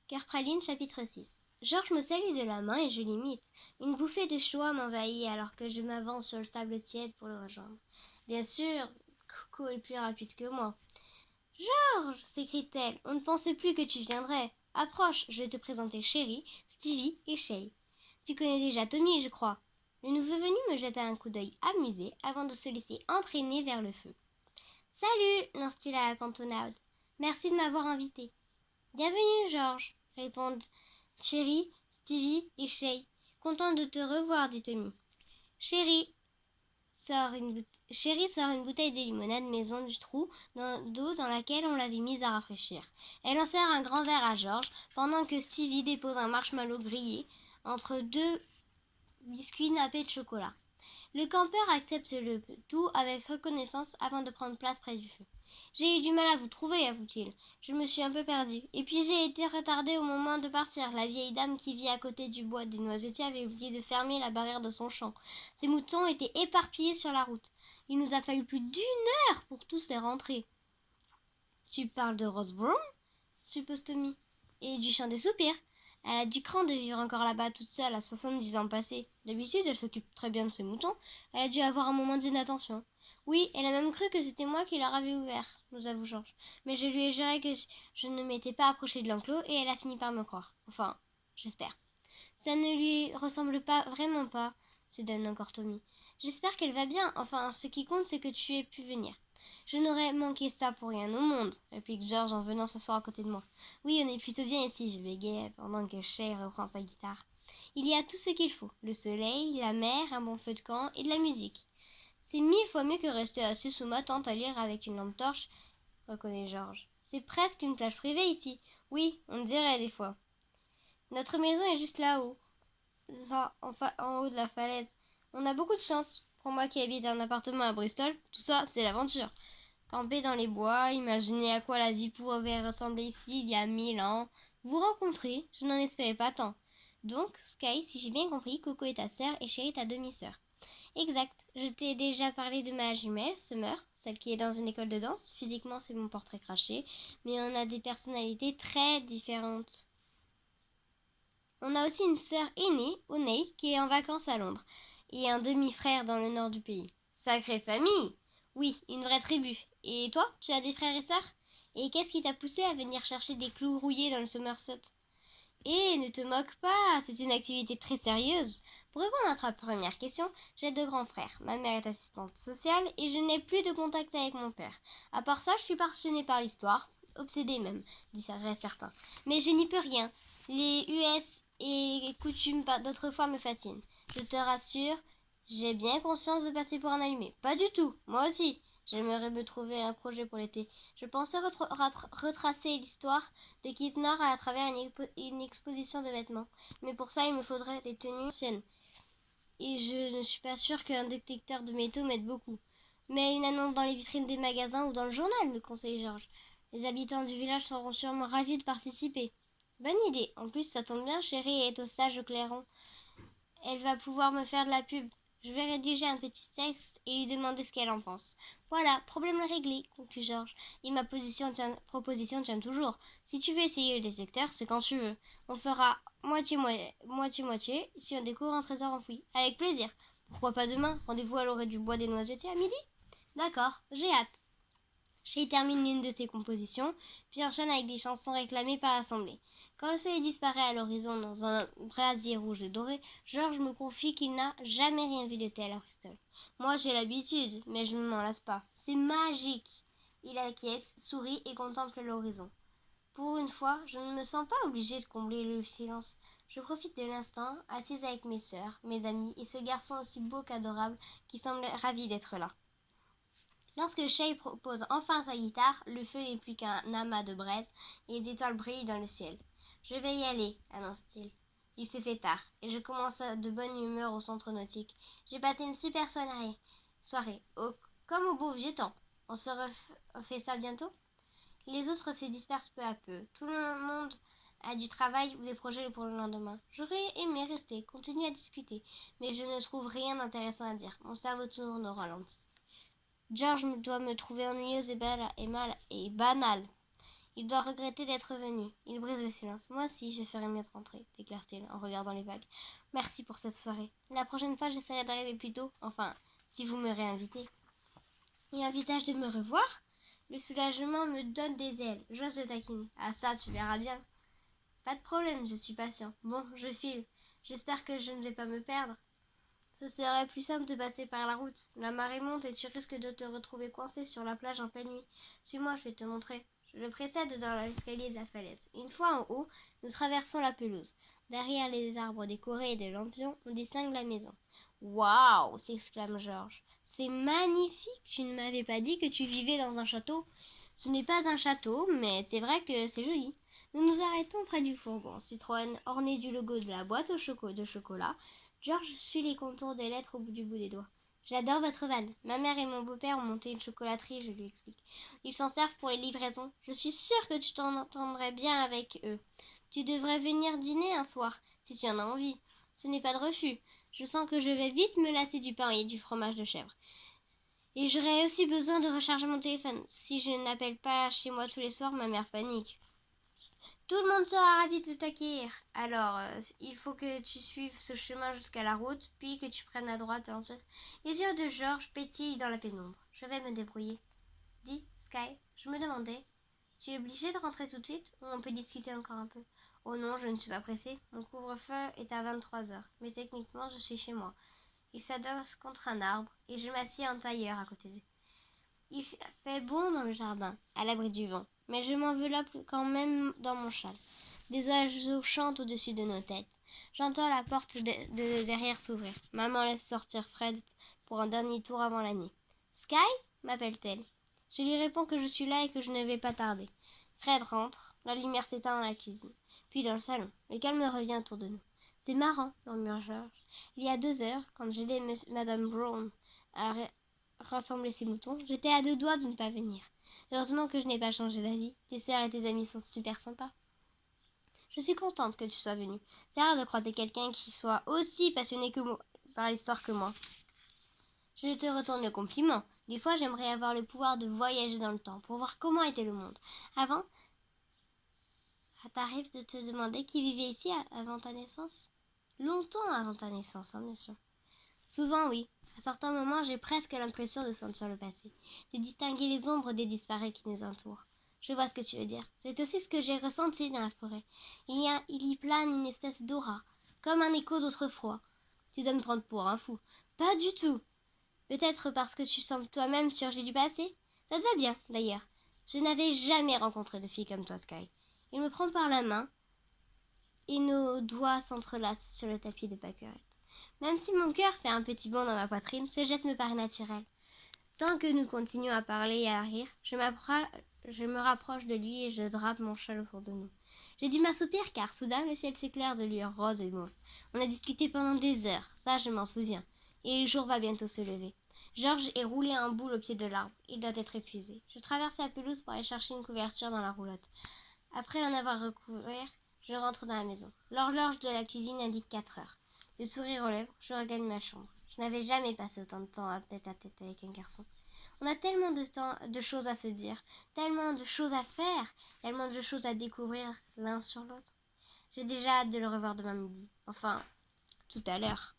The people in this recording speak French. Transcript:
Cœur Praline, chapitre 6. Georges me salue de la main et je l'imite. Une bouffée de joie m'envahit alors que je m'avance sur le sable tiède pour le rejoindre. Bien sûr, Coco est plus rapide que moi. Georges, s'écrie-t-elle, on ne pensait plus que tu viendrais. Approche, je vais te présenter Chéri, Stevie et Shay. Tu connais déjà Tommy, je crois. Le nouveau venu me jeta un coup d'œil amusé avant de se laisser entraîner vers le feu. Salut, lance-t-il à la cantonade. Merci de m'avoir invité. Bienvenue, Georges, répondent Chéri, Stevie et Shay. Content de te revoir, dit Tommy. Chéri sort une bouteille de limonade maison du trou d'eau dans laquelle on l'avait mise à rafraîchir. Elle en sert un grand verre à Georges, pendant que Stevie dépose un marshmallow grillé entre deux biscuits nappés de chocolat. Le campeur accepte le tout avec reconnaissance avant de prendre place près du feu. J'ai eu du mal à vous trouver, avoue-t-il. Je me suis un peu perdu. Et puis j'ai été retardé au moment de partir. La vieille dame qui vit à côté du bois des noisetiers avait oublié de fermer la barrière de son champ. Ses moutons étaient éparpillés sur la route. Il nous a fallu plus d'1 heure pour tous les rentrer. Tu parles de Rose Brown, suppose Tommy, et du chant des soupirs. Elle a du cran de vivre encore là-bas toute seule à 70 ans passés. D'habitude, elle s'occupe très bien de ses moutons. Elle a dû avoir un moment d'inattention. Oui, elle a même cru que c'était moi qui leur avais ouvert, nous avoue Georges. Mais je lui ai juré que je ne m'étais pas approchée de l'enclos et elle a fini par me croire. Enfin, j'espère. Ça ne lui ressemble pas, vraiment pas, se donne encore Tommy. J'espère qu'elle va bien. Enfin, ce qui compte, c'est que tu aies pu venir. Je n'aurais manqué ça pour rien au monde, réplique Georges en venant s'asseoir à côté de moi. Oui, on est plutôt bien ici, je bégayais pendant que Shay reprend sa guitare. Il y a tout ce qu'il faut. Le soleil, la mer, un bon feu de camp et de la musique. C'est 1000 fois mieux que rester assis sous ma tente à lire avec une lampe torche, reconnaît Georges. C'est presque une plage privée ici. Oui, on dirait des fois. Notre maison est juste là-haut, là, en haut de la falaise. On a beaucoup de chance. Pour moi qui habite un appartement à Bristol, tout ça, c'est l'aventure. Camper dans les bois, imaginer à quoi la vie pouvait ressembler ici il y a 1000 ans. Vous rencontrer, je n'en espérais pas tant. Donc, Sky, si j'ai bien compris, Coco est ta sœur et Chérie ta demi-sœur. Exact. Je t'ai déjà parlé de ma jumelle, Summer, celle qui est dans une école de danse. Physiquement, c'est mon portrait craché, mais on a des personnalités très différentes. On a aussi une sœur aînée, Oney, qui est en vacances à Londres, et un demi-frère dans le nord du pays. Sacrée famille! Oui, une vraie tribu. Et toi, tu as des frères et sœurs? Et qu'est-ce qui t'a poussé à venir chercher des clous rouillés dans le Somerset? Ne te moque pas, c'est une activité très sérieuse. Pour répondre à ta première question, j'ai 2 grands frères. Ma mère est assistante sociale et je n'ai plus de contact avec mon père. À part ça, je suis passionnée par l'histoire, obsédée même, diraient certains. Mais je n'y peux rien. Les US et coutumes d'autrefois me fascinent. Je te rassure, j'ai bien conscience de passer pour un allumé. Pas du tout, moi aussi. J'aimerais me trouver un projet pour l'été. Je pensais retracer l'histoire de Kitnor à travers une exposition de vêtements. Mais pour ça, il me faudrait des tenues anciennes. Et je ne suis pas sûre qu'un détecteur de métaux m'aide beaucoup. Mais une annonce dans les vitrines des magasins ou dans le journal, me conseille Georges. Les habitants du village seront sûrement ravis de participer. Bonne idée. En plus, ça tombe bien, Chérie est au stage au Clairon. Elle va pouvoir me faire de la pub. Je vais rédiger un petit texte et lui demander ce qu'elle en pense. Voilà, problème réglé, conclut Georges. Et ma proposition tient toujours. Si tu veux essayer le détecteur, c'est quand tu veux. On fera moitié-moitié si on découvre un trésor enfoui. Avec plaisir. Pourquoi pas demain? Rendez-vous à l'orée du bois des noisetiers à midi? D'accord, j'ai hâte. Shay termine l'une de ses compositions, puis enchaîne avec des chansons réclamées par l'Assemblée. Quand le soleil disparaît à l'horizon dans un brasier rouge et doré, Georges me confie qu'il n'a jamais rien vu de tel à Bristol. Moi j'ai l'habitude, mais je ne m'en lasse pas. C'est magique. Il acquiesce, sourit et contemple l'horizon. Pour une fois, je ne me sens pas obligée de combler le silence. Je profite de l'instant, assise avec mes sœurs, mes amis et ce garçon aussi beau qu'adorable qui semble ravi d'être là. Lorsque Shay pose enfin sa guitare, le feu n'est plus qu'un amas de braise et les étoiles brillent dans le ciel. Je vais y aller, annonce-t-il. Il se fait tard et je commence de bonne humeur au centre nautique. J'ai passé une super soirée, comme au beau vieux temps. On se refait ça bientôt? Les autres se dispersent peu à peu. Tout le monde a du travail ou des projets pour le lendemain. J'aurais aimé rester, continuer à discuter, mais je ne trouve rien d'intéressant à dire. Mon cerveau tourne au ralenti. George doit me trouver ennuyeuse et banale. Il doit regretter d'être venu. Il brise le silence. Moi aussi, je ferai mieux de rentrer, déclare-t-il en regardant les vagues. Merci pour cette soirée. La prochaine fois, j'essaierai d'arriver plus tôt. Enfin, si vous me réinvitez. Il envisage de me revoir. Le soulagement me donne des ailes. J'ose le taquiner. Ah ça, tu verras bien. Pas de problème, je suis patient. Bon, je file. J'espère que je ne vais pas me perdre. Ce serait plus simple de passer par la route. La marée monte et tu risques de te retrouver coincé sur la plage en pleine nuit. Suis-moi, je vais te montrer. Je le précède dans l'escalier de la falaise. Une fois en haut, nous traversons la pelouse. Derrière les arbres décorés et des lampions, on distingue la maison. Waouh! S'exclame Georges. C'est magnifique! Tu ne m'avais pas dit que tu vivais dans un château. Ce n'est pas un château, mais c'est vrai que c'est joli. Nous nous arrêtons près du fourgon Citroën orné du logo de la boîte de chocolat. Georges suit les contours des lettres au bout des doigts. J'adore votre van. Ma mère et mon beau-père ont monté une chocolaterie, je lui explique. Ils s'en servent pour les livraisons. Je suis sûre que tu t'en entendrais bien avec eux. Tu devrais venir dîner un soir, si tu en as envie. Ce n'est pas de refus. Je sens que je vais vite me lasser du pain et du fromage de chèvre. Et j'aurais aussi besoin de recharger mon téléphone. Si je n'appelle pas chez moi tous les soirs, ma mère panique. Tout le monde sera ravi de t'accueillir. Alors, il faut que tu suives ce chemin jusqu'à la route, puis que tu prennes à droite et ensuite. Les yeux de Georges pétillent dans la pénombre. Je vais me débrouiller. Dis, Sky, je me demandais, tu es obligé de rentrer tout de suite ou on peut discuter encore un peu? Oh non, je ne suis pas pressée. Mon couvre-feu est à 23 heures, mais techniquement, je suis chez moi. Il s'adosse contre un arbre et je m'assieds en tailleur à côté d'eux. Il fait bon dans le jardin, à l'abri du vent, mais je m'enveloppe quand même dans mon châle. Des oiseaux chantent au-dessus de nos têtes. J'entends la porte de derrière s'ouvrir. Maman laisse sortir Fred pour un dernier tour avant la nuit. Sky m'appelle-t-elle. Je lui réponds que je suis là et que je ne vais pas tarder. Fred rentre. La lumière s'éteint dans la cuisine, puis dans le salon. Le calme revient autour de nous. C'est marrant, murmure Georges. Il y a 2 heures, quand j'aidais Madame Brown à rassembler ses moutons, j'étais à 2 doigts de ne pas venir. Heureusement que je n'ai pas changé d'avis. Tes sœurs et tes amis sont super sympas. Je suis contente que tu sois venue. C'est rare de croiser quelqu'un qui soit aussi passionné que moi par l'histoire que moi. Je te retourne le compliment. Des fois, j'aimerais avoir le pouvoir de voyager dans le temps pour voir comment était le monde. Avant, ça t'arrive de te demander qui vivait ici avant ta naissance? Longtemps avant ta naissance, bien sûr. Souvent, oui. À certains moments, j'ai presque l'impression de sentir le passé, de distinguer les ombres des disparus qui nous entourent. Je vois ce que tu veux dire. C'est aussi ce que j'ai ressenti dans la forêt. Il y plane une espèce d'aura, comme un écho d'autrefois. Tu dois me prendre pour un fou. Pas du tout. Peut-être parce que tu sembles toi-même surgi du passé. Ça te va bien, d'ailleurs. Je n'avais jamais rencontré de fille comme toi, Sky. Il me prend par la main et nos doigts s'entrelacent sur le tapis de Pâquerette. Même si mon cœur fait un petit bond dans ma poitrine, ce geste me paraît naturel. Tant que nous continuons à parler et à rire, je me rapproche de lui et je drape mon châle autour de nous. J'ai dû m'assoupir car soudain le ciel s'éclaire de lueurs roses et mauves. On a discuté pendant des heures, ça je m'en souviens, et le jour va bientôt se lever. Georges est roulé en boule au pied de l'arbre. Il doit être épuisé. Je traverse la pelouse pour aller chercher une couverture dans la roulotte. Après l'en avoir recouvert, je rentre dans la maison. L'horloge de la cuisine indique 4 heures. Le sourire aux lèvres, je regagne ma chambre. Je n'avais jamais passé autant de temps à tête avec un garçon. On a tellement de choses à se dire, tellement de choses à faire, tellement de choses à découvrir l'un sur l'autre. J'ai déjà hâte de le revoir demain midi. Enfin, tout à l'heure.